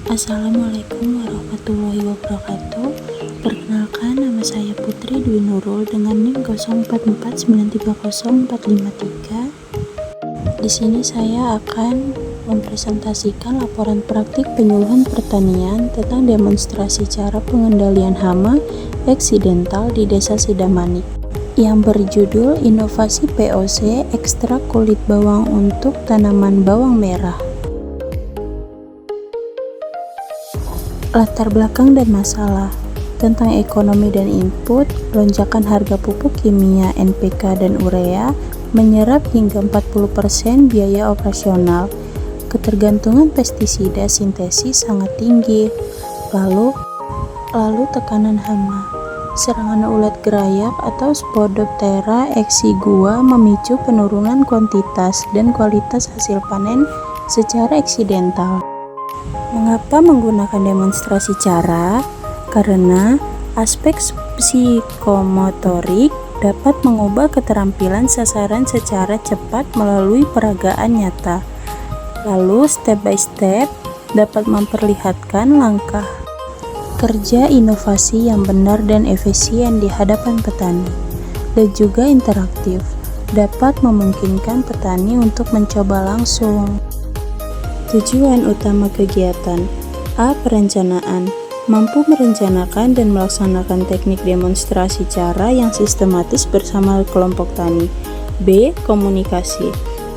Assalamualaikum warahmatullahi wabarakatuh. Perkenalkan, nama saya Putri Dwi Nurul dengan NIM 0449304553. Di sini saya akan mempresentasikan laporan praktik penyuluhan pertanian tentang demonstrasi cara pengendalian hama eksidental di Desa Sidamanik yang berjudul Inovasi POC Ekstrak Kulit Bawang untuk Tanaman Bawang Merah. Latar belakang dan masalah tentang ekonomi dan input. Lonjakan harga pupuk kimia NPK dan urea menyerap hingga 40% biaya operasional. Ketergantungan pestisida sintesis sangat tinggi. Lalu tekanan hama. Serangan ulat gerayak atau Spodoptera exigua memicu penurunan kuantitas dan kualitas hasil panen secara eksidental. Mengapa menggunakan demonstrasi cara? Karena aspek psikomotorik dapat mengubah keterampilan sasaran secara cepat melalui peragaan nyata. Lalu step by step dapat memperlihatkan langkah kerja inovasi yang benar dan efisien di hadapan petani, dan juga interaktif, dapat memungkinkan petani untuk mencoba langsung. Tujuan utama kegiatan: A. Perencanaan, mampu merencanakan dan melaksanakan teknik demonstrasi cara yang sistematis bersama kelompok tani. B. Komunikasi,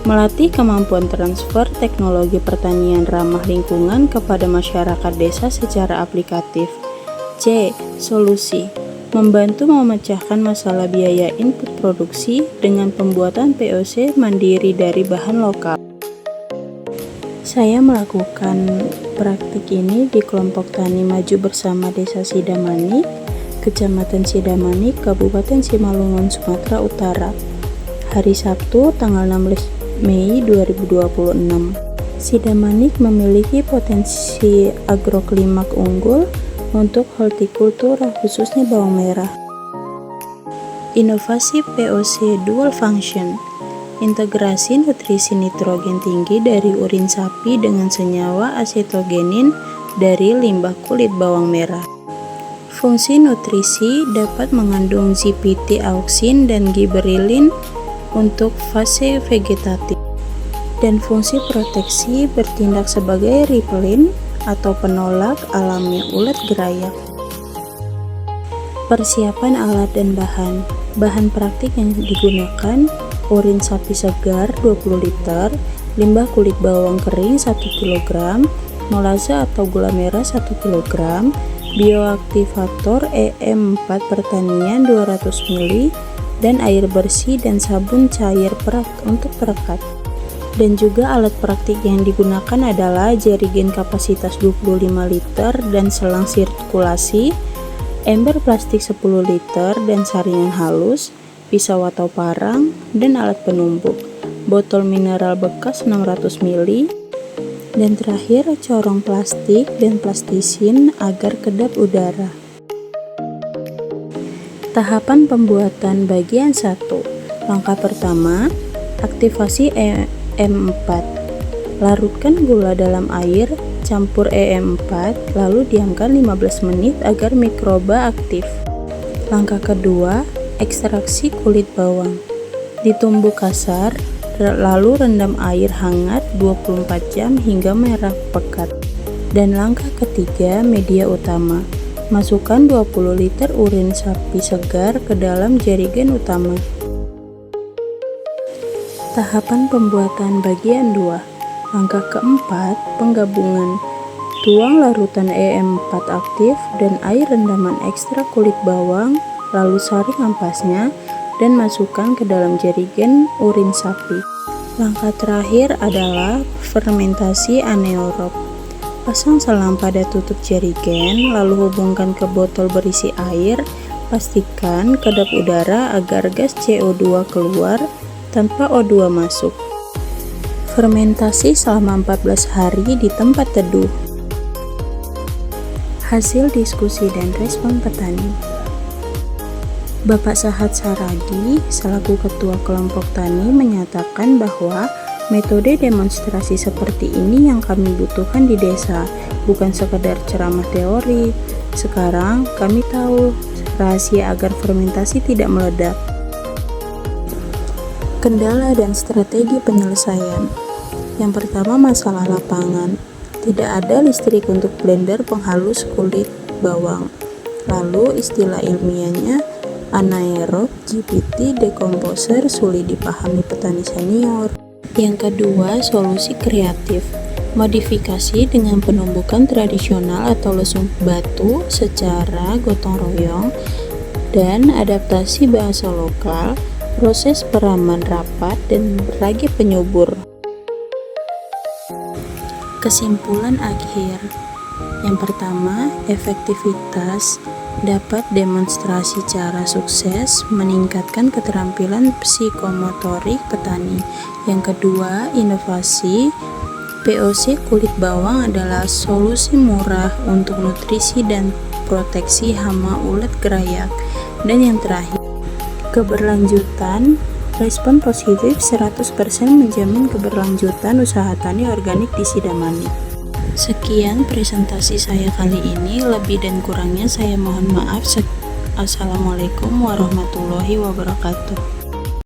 melatih kemampuan transfer teknologi pertanian ramah lingkungan kepada masyarakat desa secara aplikatif. C. Solusi, membantu memecahkan masalah biaya input produksi dengan pembuatan POC mandiri dari bahan lokal. Saya melakukan praktik ini di kelompok tani maju bersama Desa Sidamanik, Kecamatan Sidamanik, Kabupaten Simalungun, Sumatera Utara, hari Sabtu tanggal 16 Mei 2026. Sidamanik memiliki potensi agroklimak unggul untuk hortikultura, khususnya bawang merah. Inovasi POC Dual Function, integrasi nutrisi nitrogen tinggi dari urin sapi dengan senyawa asetogenin dari limbah kulit bawang merah. Fungsi nutrisi dapat mengandung ZPT auksin dan giberelin untuk fase vegetatif, dan fungsi proteksi bertindak sebagai repellent atau penolak alami ulat gerayak. Persiapan alat dan bahan. Bahan praktik yang digunakan: urin sapi segar 20 liter, limbah kulit bawang kering 1 kg, molase atau gula merah 1 kg, bioaktivator EM4 pertanian 200 ml, dan air bersih dan sabun cair untuk perekat. Dan juga alat praktik yang digunakan adalah jerigen kapasitas 25 liter dan selang sirkulasi, ember plastik 10 liter dan saringan halus, pisau atau parang, dan alat penumbuk, botol mineral bekas 600 ml, dan terakhir corong plastik dan plastisin agar kedap udara. Tahapan pembuatan bagian 1. Langkah pertama, aktivasi EM4. Larutkan gula dalam air, campur EM4, lalu diamkan 15 menit agar mikroba aktif. Langkah kedua, ekstraksi kulit bawang. Ditumbuk kasar, lalu rendam air hangat 24 jam hingga merah pekat. Dan langkah ketiga, media utama. Masukkan 20 liter urin sapi segar ke dalam jerigen utama. Tahapan pembuatan bagian 2. Langkah keempat, penggabungan. Tuang larutan EM4 aktif dan air rendaman ekstrak kulit bawang, lalu saring ampasnya dan masukkan ke dalam jerigen urin sapi. Langkah terakhir adalah fermentasi anaerob. Pasang selang pada tutup jerigen, lalu hubungkan ke botol berisi air. Pastikan kedap udara agar gas CO2 keluar tanpa O2 masuk. Fermentasi selama 14 hari di tempat teduh. Hasil diskusi dan respon petani. Bapak Sahat Saragi selaku Ketua Kelompok Tani menyatakan bahwa Metode demonstrasi seperti ini yang kami butuhkan di desa, bukan sekedar ceramah teori. Sekarang kami tahu rahasia agar fermentasi tidak meledak. Kendala dan strategi penyelesaian. Yang pertama, masalah lapangan. Tidak ada listrik untuk blender penghalus kulit bawang. Lalu istilah ilmiahnya anaerob GPT decomposer sulit dipahami petani senior. Yang kedua, solusi kreatif. Modifikasi dengan penumbukan tradisional atau lesung batu secara gotong royong dan adaptasi bahasa lokal, proses peraman rapat dan ragi penyubur. Kesimpulan akhir. Yang pertama, efektivitas dapat demonstrasi cara sukses meningkatkan keterampilan psikomotorik petani. Yang kedua, inovasi. POC kulit bawang adalah solusi murah untuk nutrisi dan proteksi hama ulat gerayak. Dan yang terakhir, keberlanjutan. Respon positif 100% menjamin keberlanjutan usaha tani organik di Sidamani. Sekian presentasi saya kali ini, lebih dan kurangnya saya mohon maaf. Assalamualaikum warahmatullahi wabarakatuh.